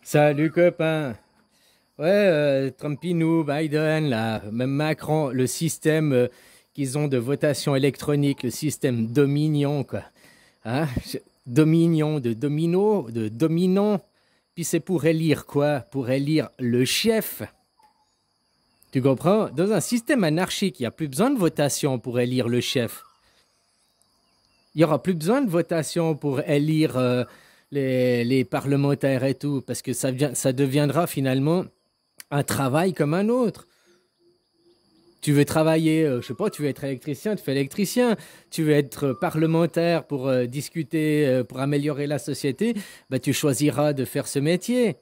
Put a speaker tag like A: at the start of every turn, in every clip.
A: Salut copain. Ouais, Trumpinou, Biden, là, même Macron, le système qu'ils ont de votation électronique, le système Dominion, quoi. Hein? Dominion, de domino, de dominant. Puis c'est pour élire quoi? Pour élire le chef. Tu comprends? Dans un système anarchique, il n'y a plus besoin de votation pour élire le chef. Il n'y aura plus besoin de votation pour élire les parlementaires et tout, parce que ça deviendra finalement un travail comme un autre. Tu veux travailler, je sais pas, tu veux être électricien, tu fais électricien. Tu veux être parlementaire pour discuter, pour améliorer la société, bah, tu choisiras de faire ce métier.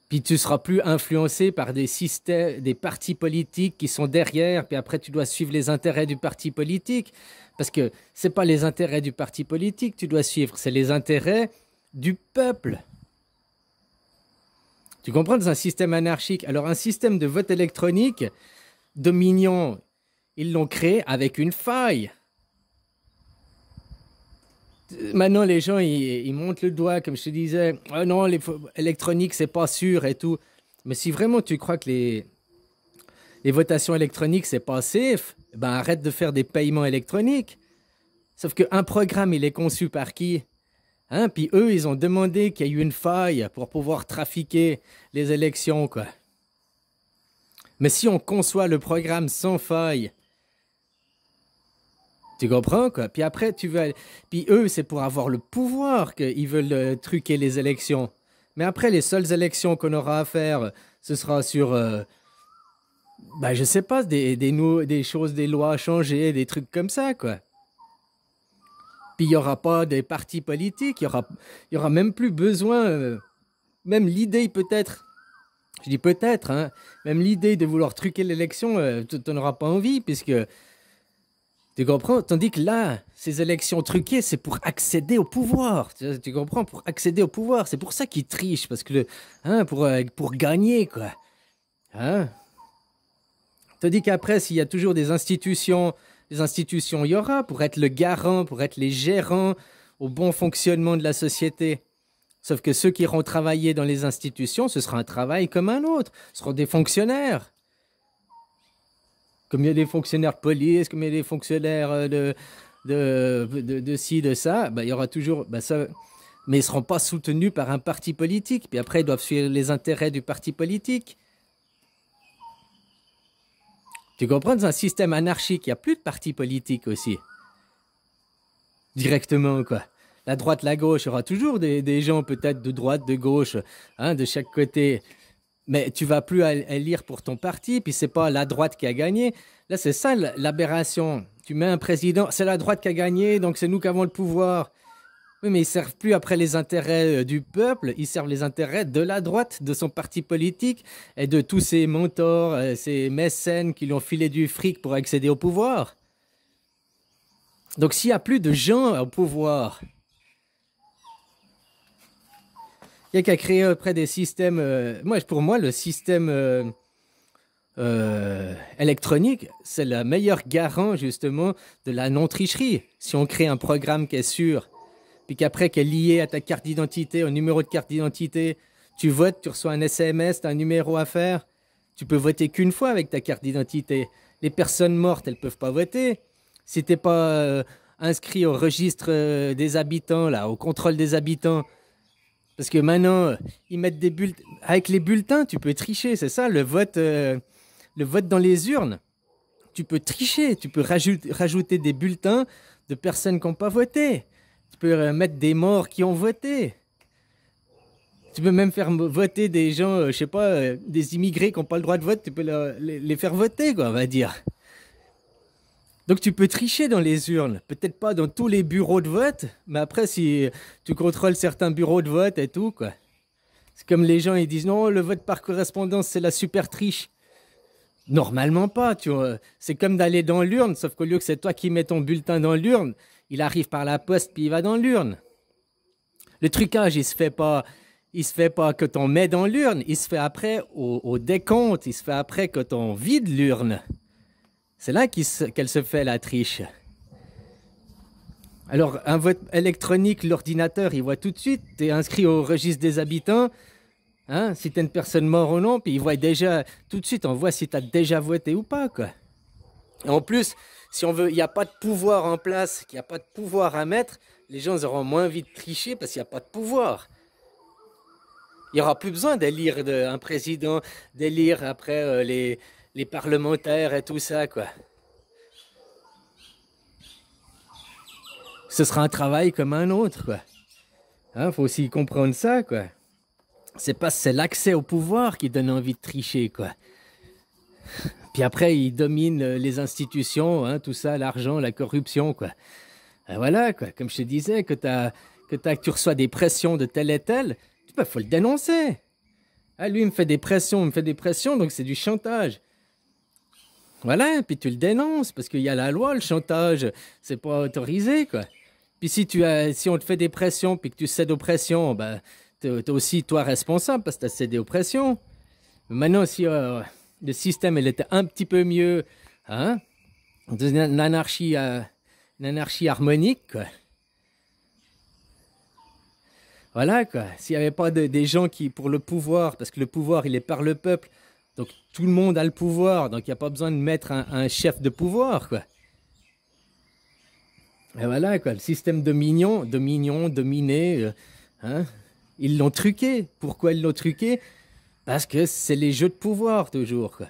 A: Puis tu seras plus influencé par des systèmes, des partis politiques qui sont derrière, puis après tu dois suivre les intérêts du parti politique. Parce que c'est pas les intérêts du parti politique que tu dois suivre, c'est les intérêts du peuple. Tu comprends, dans un système anarchique. Alors un système de vote électronique, Dominion, ils l'ont créé avec une faille. Maintenant, les gens, ils montent le doigt, comme je te disais. Oh non, l'électronique, c'est pas sûr et tout. Mais si vraiment tu crois que les votations électroniques, c'est pas safe, ben arrête de faire des paiements électroniques. Sauf qu'un programme, il est conçu par qui? Hein? Puis eux, ils ont demandé qu'il y ait eu une faille pour pouvoir trafiquer les élections, quoi. Mais si on conçoit le programme sans faille, tu comprends, quoi? Puis après, Puis eux, c'est pour avoir le pouvoir qu'ils veulent truquer les élections. Mais après, les seules élections qu'on aura à faire, ce sera sur, ben, je sais pas, des choses, des lois à changer, des trucs comme ça, quoi. Puis il n'y aura pas des partis politiques, il y aura même plus besoin, même l'idée peut-être, je dis peut-être, hein, même l'idée de vouloir truquer l'élection, tu n'en auras pas envie, puisque, tu comprends? Tandis que là, ces élections truquées, c'est pour accéder au pouvoir, tu comprends? Pour accéder au pouvoir, c'est pour ça qu'ils trichent, parce que, hein, pour gagner, quoi. Hein? Tandis qu'après, s'il y a toujours des institutions, il y aura pour être le garant, pour être les gérants au bon fonctionnement de la société. Sauf que ceux qui iront travailler dans les institutions, ce sera un travail comme un autre. Ce seront des fonctionnaires. Comme il y a des fonctionnaires de police, comme il y a des fonctionnaires de ci, de ça, ben, il y aura toujours... Ben, ça, mais ils ne seront pas soutenus par un parti politique. Puis après, ils doivent suivre les intérêts du parti politique. Tu comprends, dans un système anarchique, il n'y a plus de parti politique aussi. Directement, quoi. La droite, la gauche, il y aura toujours des gens peut-être de droite, de gauche, hein, de chaque côté. Mais tu vas plus élire pour ton parti, puis c'est pas la droite qui a gagné. Là, c'est ça l'aberration. Tu mets un président, c'est la droite qui a gagné, donc c'est nous qui avons le pouvoir. Oui, mais ils servent plus après les intérêts du peuple, ils servent les intérêts de la droite, de son parti politique et de tous ses mentors, ses mécènes qui lui ont filé du fric pour accéder au pouvoir. Donc s'il n'y a plus de gens au pouvoir, il n'y a qu'à créer après des systèmes... pour moi, le système électronique, c'est le meilleur garant justement de la non-tricherie. Si on crée un programme qui est sûr, puis qu'après, qui est lié à ta carte d'identité, au numéro de carte d'identité, tu votes, tu reçois un SMS, tu as un numéro à faire. Tu peux voter qu'une fois avec ta carte d'identité. Les personnes mortes, elles ne peuvent pas voter. Si tu n'es pas inscrit au registre des habitants, là, au contrôle des habitants, parce que maintenant, ils mettent des bulletins. Avec les bulletins, tu peux tricher, c'est ça, le vote dans les urnes. Tu peux tricher, tu peux rajouter des bulletins de personnes qui n'ont pas voté. Tu peux mettre des morts qui ont voté. Tu peux même faire voter des gens, je sais pas, des immigrés qui n'ont pas le droit de vote, tu peux les faire voter, quoi, on va dire. Donc tu peux tricher dans les urnes, peut-être pas dans tous les bureaux de vote, mais après si tu contrôles certains bureaux de vote et tout, quoi. C'est comme les gens, ils disent non, le vote par correspondance, c'est la super triche. Normalement pas, tu vois. C'est comme d'aller dans l'urne, sauf qu'au lieu que c'est toi qui mets ton bulletin dans l'urne, il arrive par la poste puis il va dans l'urne. Le trucage, il se fait pas quand on met dans l'urne, il se fait après au décompte, il se fait après quand on vide l'urne. C'est là qu'elle se fait la triche. Alors, un vote électronique, l'ordinateur, il voit tout de suite, tu es inscrit au registre des habitants, hein, si tu es une personne morte ou non, puis il voit déjà, tout de suite, on voit si tu as déjà voté ou pas, quoi. Et en plus, si on veut, il n'y a pas de pouvoir en place, qu'il n'y a pas de pouvoir à mettre, les gens auront moins envie de tricher parce qu'il n'y a pas de pouvoir. Il n'y aura plus besoin d'élire un président, d'élire après les parlementaires et tout ça, quoi. Ce sera un travail comme un autre, quoi. Hein, faut aussi comprendre ça, quoi. C'est l'accès au pouvoir qui donne envie de tricher, quoi. Puis après, ils dominent les institutions, hein, tout ça, l'argent, la corruption, quoi. Et voilà, quoi. Comme je te disais, que tu reçois des pressions de tel et tel, il faut le dénoncer. Ah, lui, il me fait des pressions, donc c'est du chantage. Voilà, puis tu le dénonces, parce qu'il y a la loi, le chantage, c'est pas autorisé, quoi. Puis si on te fait des pressions, puis que tu cèdes aux pressions, ben, t'es aussi toi responsable, parce que t'as cédé aux pressions. Maintenant, si le système, il était un petit peu mieux, hein, une anarchie harmonique, quoi. Voilà, quoi. S'il n'y avait pas des gens qui, pour le pouvoir, parce que le pouvoir, il est par le peuple, donc tout le monde a le pouvoir, donc il n'y a pas besoin de mettre un chef de pouvoir, quoi. Et voilà, quoi. Le système dominé, hein, ils l'ont truqué. Pourquoi ils l'ont truqué? Parce que c'est les jeux de pouvoir, toujours, quoi.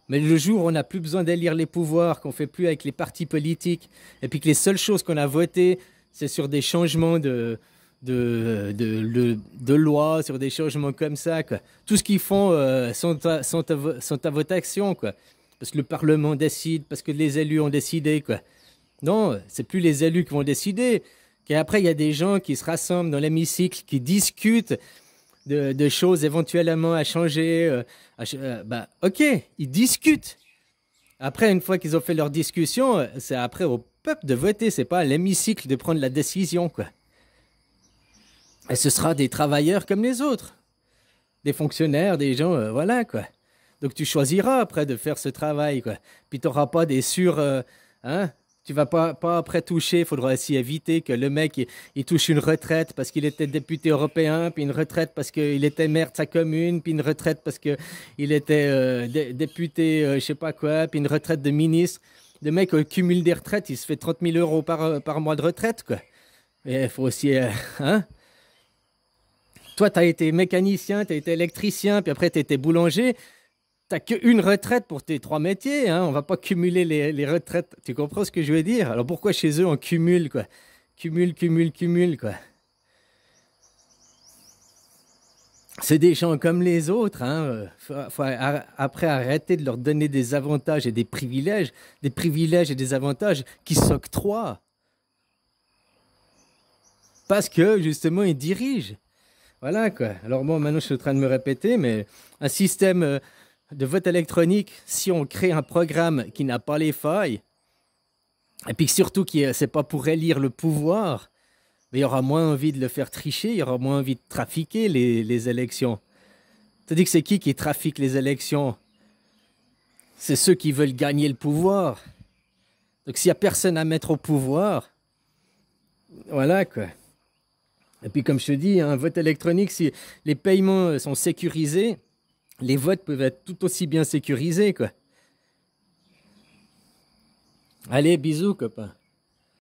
A: Mais le jour où on n'a plus besoin d'élire les pouvoirs, qu'on ne fait plus avec les partis politiques, et puis que les seules choses qu'on a votées, c'est sur des changements de loi, sur des changements comme ça, quoi. Tout ce qu'ils font sont à votation, quoi. Parce que le Parlement décide, parce que les élus ont décidé, quoi. Non, c'est plus les élus qui vont décider. Et après, il y a des gens qui se rassemblent dans l'hémicycle, qui discutent de choses éventuellement à changer. Bah, ok, ils discutent. Après, une fois qu'ils ont fait leur discussion, c'est après au peuple de voter. C'est pas à l'hémicycle de prendre la décision, quoi. Et ce sera des travailleurs comme les autres. Des fonctionnaires, des gens, voilà, quoi. Donc tu choisiras après de faire ce travail, quoi. Puis tu n'auras pas des hein? Tu vas pas après toucher, il faudra aussi éviter que le mec il touche une retraite parce qu'il était député européen, puis une retraite parce qu'il était maire de sa commune, puis une retraite parce qu'il était député, je sais pas quoi, puis une retraite de ministre. Le mec, au cumul des retraites, il se fait 30 000 euros par mois de retraite, quoi. Et il faut aussi, hein? Toi, tu as été mécanicien, tu as été électricien, puis après tu été boulanger. T'as qu'une retraite pour tes trois métiers, hein. On va pas cumuler les retraites. Tu comprends ce que je veux dire? Alors pourquoi chez eux on cumule, quoi? Cumule, quoi. C'est des gens comme les autres, hein. Faut après arrêter de leur donner des avantages et des privilèges et des avantages qui s'octroient. Parce que justement ils dirigent. Voilà, quoi. Alors bon, maintenant je suis en train de me répéter, mais un système de vote électronique, si on crée un programme qui n'a pas les failles, et puis surtout que c'est pas pour élire le pouvoir, mais il y aura moins envie de le faire tricher, il y aura moins envie de trafiquer les élections. C'est-à-dire que c'est qui trafique les élections? C'est ceux qui veulent gagner le pouvoir. Donc s'il n'y a personne à mettre au pouvoir, voilà, quoi. Et puis comme je te dis, un vote électronique, si les paiements sont sécurisés, les votes peuvent être tout aussi bien sécurisés, quoi. Allez, bisous, copain.